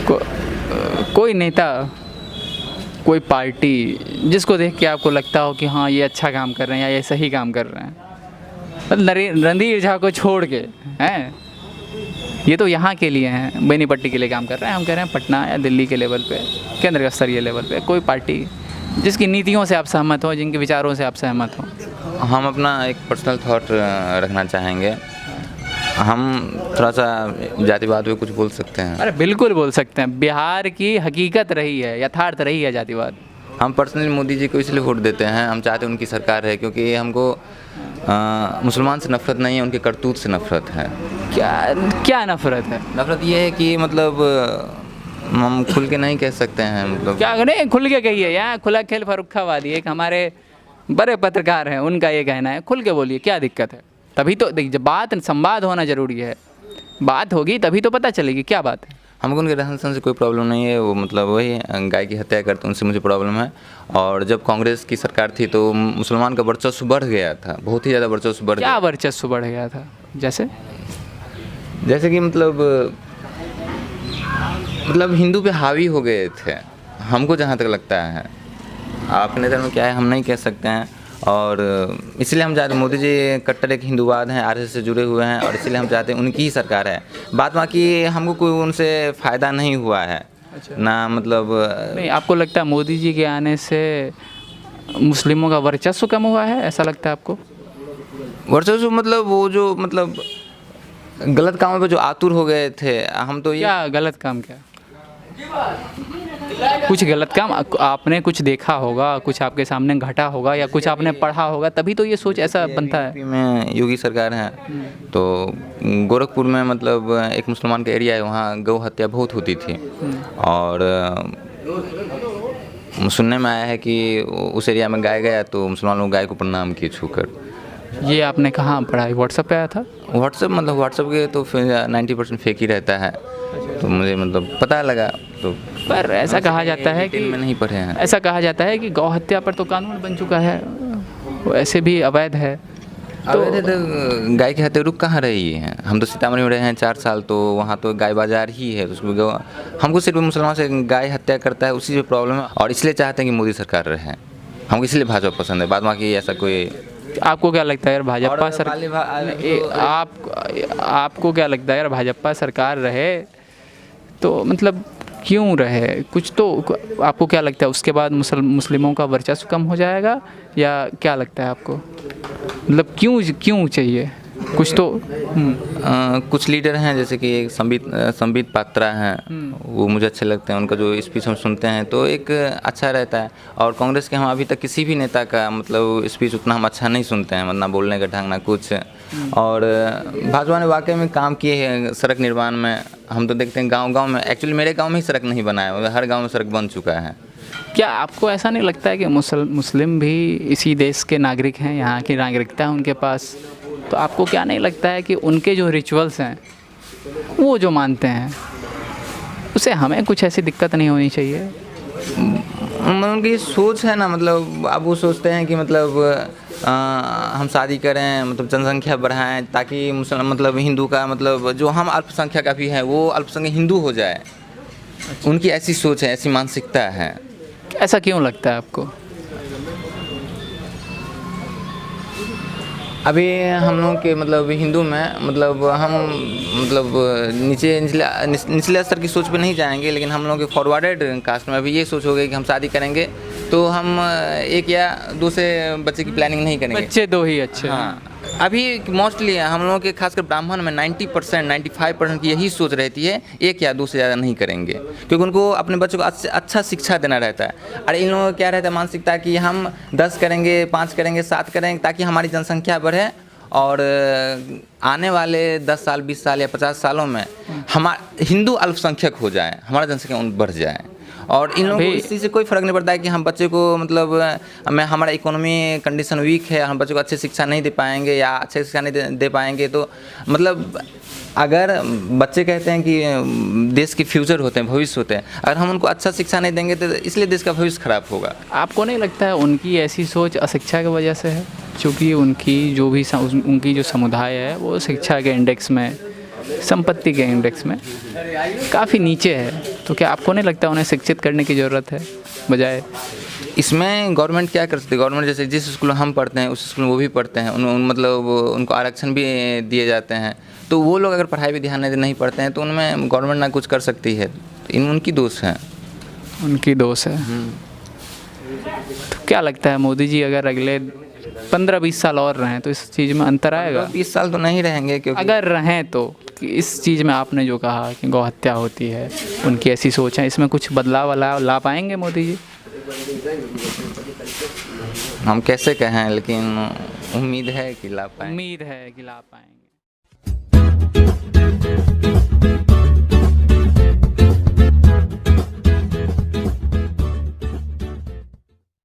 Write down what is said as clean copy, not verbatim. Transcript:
को, कोई नेता, कोई पार्टी जिसको देख के आपको लगता हो कि हाँ ये अच्छा काम कर रहे हैं या ये सही काम कर रहे हैं, मतलब रणधीर झा को छोड़ के हैं, ये तो यहाँ के लिए हैं, बेनीपट्टी के लिए काम कर रहे हैं। हम कह रहे हैं पटना या दिल्ली के लेवल पे, केंद्र स्तरीय लेवल पे कोई पार्टी जिसकी नीतियों से आप सहमत हो, जिनके विचारों से आप सहमत हो। हम अपना एक पर्सनल थॉट रखना चाहेंगे। हम थोड़ा सा जातिवाद पे कुछ बोल सकते हैं? अरे बिल्कुल बोल सकते हैं, बिहार की हकीकत रही है, यथार्थ रही है जातिवाद। हम पर्सनली मोदी जी को इसलिए वोट देते हैं, हम चाहते हैं उनकी सरकार है, क्योंकि हमको मुसलमान से नफ़रत नहीं है, उनके करतूत से नफ़रत है। क्या क्या नफ़रत है? नफ़रत ये है कि मतलब हम खुल के नहीं कह सकते हैं, मतलब क्या नहीं खुल के कहिए, यहाँ खुला खेल फर्रुखाबादी एक हमारे बड़े पत्रकार हैं, उनका ये कहना है, खुल के बोलिए, क्या दिक्कत है? तभी तो देखिए, जब बात संवाद होना ज़रूरी है, बात होगी तभी तो पता चलेगी क्या बात है। हमको उनके रहन सहन से कोई प्रॉब्लम नहीं है, वो मतलब वही गाय की हत्या करते उनसे मुझे प्रॉब्लम है। और जब कांग्रेस की सरकार थी तो मुसलमान का वर्चस्व बढ़ गया था, बहुत ही ज़्यादा वर्चस्व बढ़ गया। क्या वर्चस्व बढ़ गया था? जैसे कि मतलब हिंदू पे हावी हो गए थे, हमको जहाँ तक लगता है। अपने धर्म में क्या है हम नहीं कह सकते हैं, और इसलिए हम चाहते हैं, मोदी जी कट्टर एक हिंदूवाद हैं, आरएसएस से जुड़े हुए हैं, और इसलिए हम चाहते हैं उनकी ही सरकार है। बात बाकी हमको कोई उनसे फ़ायदा नहीं हुआ है। अच्छा। ना मतलब नहीं, आपको लगता है मोदी जी के आने से मुस्लिमों का वर्चस्व कम हुआ है, ऐसा लगता है आपको? वर्चस्व मतलब वो जो मतलब गलत कामों पे जो आतुर हो गए थे, हम तो ये क्या गलत काम? क्या कुछ गलत काम आपने कुछ देखा होगा, कुछ आपके सामने घटा होगा, या कुछ आपने पढ़ा होगा, तभी तो ये सोच ऐसा बनता है। यूपी में योगी सरकार है, तो गोरखपुर में मतलब एक मुसलमान का एरिया है, वहाँ गौ हत्या बहुत होती थी, और सुनने में आया है कि उस एरिया में गाय गया तो मुसलमान लोग गाय को प्रणाम किए छूकर। ये आपने कहाँ पढ़ा है? व्हाट्सएप पे आया था? व्हाट्सएप के तो 90% फेक ही रहता है, तो मुझे मतलब पता लगा। तो पर ऐसा कहा जाता है कि में नहीं पढ़े हैं, ऐसा कहा जाता है कि गौ हत्या पर तो कानून बन चुका है, वो ऐसे भी अवैध है। तो गाय की हत्या रुक कहाँ रही है? हम तो सीतामढ़ी में रहे हैं 4 साल, तो वहाँ तो गाय बाजार ही है, तो हमको सिर्फ मुसलमान से गाय हत्या करता है, उसी से प्रॉब्लम है, और इसलिए चाहते हैं कि मोदी सरकार रहे। हमको इसलिए भाजपा पसंद है, बाद बाकी ऐसा कोई। आपको क्या लगता है यार भाजपा आपको क्या लगता है यार भाजपा सरकार रहे तो मतलब क्यों रहे? कुछ तो आपको क्या लगता है उसके बाद मुस्लिमों का वर्चस्व कम हो जाएगा, या क्या लगता है आपको? मतलब क्यों चाहिए कुछ तो? कुछ लीडर हैं जैसे कि संबित पात्रा हैं, वो मुझे अच्छे लगते हैं, उनका जो स्पीच हम सुनते हैं तो एक अच्छा रहता है। और कांग्रेस के हम अभी तक किसी भी नेता का मतलब स्पीच उतना हम अच्छा नहीं सुनते हैं, ना बोलने का ढंग ना कुछ। और भाजपा ने वाकई में काम किए हैं सड़क निर्माण में। हम तो देखते हैं गाँव में, एक्चुअली मेरे गाँव में ही सड़क नहीं बना है, हर गाँव में सड़क बन चुका है। क्या आपको ऐसा नहीं लगता है कि मुस्लिम भी इसी देश के नागरिक हैं, यहाँ की नागरिकता है उनके पास, तो आपको क्या नहीं लगता है कि उनके जो रिचुअल्स हैं वो जो मानते हैं उसे हमें कुछ ऐसी दिक्कत नहीं होनी चाहिए? उनकी सोच है ना, मतलब अब वो सोचते हैं कि मतलब हम शादी करें, मतलब जनसंख्या बढ़ाएं, ताकि मतलब हिंदू का मतलब जो हम अल्पसंख्यक का भी है वो अल्पसंख्यक हिंदू हो जाए। उनकी ऐसी सोच है, ऐसी मानसिकता है। ऐसा क्यों लगता है आपको? अभी हम लोग के मतलब हिंदू में मतलब हम मतलब निचले स्तर की सोच पे नहीं जाएंगे, लेकिन हम लोग के फॉरवर्डेड कास्ट में अभी ये सोच हो गई कि हम शादी करेंगे तो हम 1 या 2 से बच्चे की प्लानिंग नहीं करेंगे, बच्चे 2 ही अच्छे। हाँ, अभी मोस्टली हम लोगों के खासकर ब्राह्मण में 90% 95% की यही सोच रहती है, 1 या 2 से ज़्यादा नहीं करेंगे, क्योंकि उनको अपने बच्चों को अच्छा शिक्षा देना रहता है। और इन लोगों को क्या रहता है मानसिकता कि हम 10 करेंगे, 5 करेंगे, 7 करेंगे, ताकि हमारी जनसंख्या बढ़े, और आने वाले 10 साल 20 साल या 50 सालों में हमारा हिंदू अल्पसंख्यक हो जाए, हमारा जनसंख्या बढ़ जाए। और इन लोगों को इस चीज़ से कोई फ़र्क नहीं पड़ता है कि हम बच्चे को मतलब हमारा इकोनॉमी कंडीशन वीक है, हम बच्चों को अच्छी शिक्षा नहीं दे पाएंगे या अच्छी शिक्षा नहीं दे पाएंगे, तो मतलब अगर बच्चे कहते हैं कि देश की फ्यूचर होते हैं, भविष्य होते हैं, अगर हम उनको अच्छा शिक्षा नहीं देंगे तो इसलिए देश का भविष्य खराब होगा। आपको नहीं लगता है उनकी ऐसी सोच अशिक्षा की वजह से है? क्योंकि उनकी जो समुदाय है वो शिक्षा के इंडेक्स में संपत्ति के इंडेक्स में काफ़ी नीचे है। तो क्या आपको नहीं लगता उन्हें शिक्षित करने की ज़रूरत है बजाय? इसमें गवर्नमेंट क्या कर सकती है? गवर्नमेंट जैसे जिस स्कूल में हम पढ़ते हैं उस स्कूल में वो भी पढ़ते हैं, मतलब उनको आरक्षण भी दिए जाते हैं। तो वो लोग अगर पढ़ाई पे ध्यान नहीं पढ़ते हैं तो उनमें गवर्नमेंट ना कुछ कर सकती है। उनकी दोष है। उनकी दोष है। तो क्या लगता है मोदी जी अगर अगले 15-20 साल और रहें तो इस चीज़ में अंतर आएगा? 20 साल तो नहीं रहेंगे, क्योंकि अगर रहें तो कि इस चीज़ में आपने जो कहा कि गौ हत्या होती है, उनकी ऐसी सोच है, इसमें कुछ बदलाव ला पाएंगे मोदी जी? हम कैसे कहें, लेकिन उम्मीद है कि ला पाएंगे। उम्मीद है कि ला पाएंगे।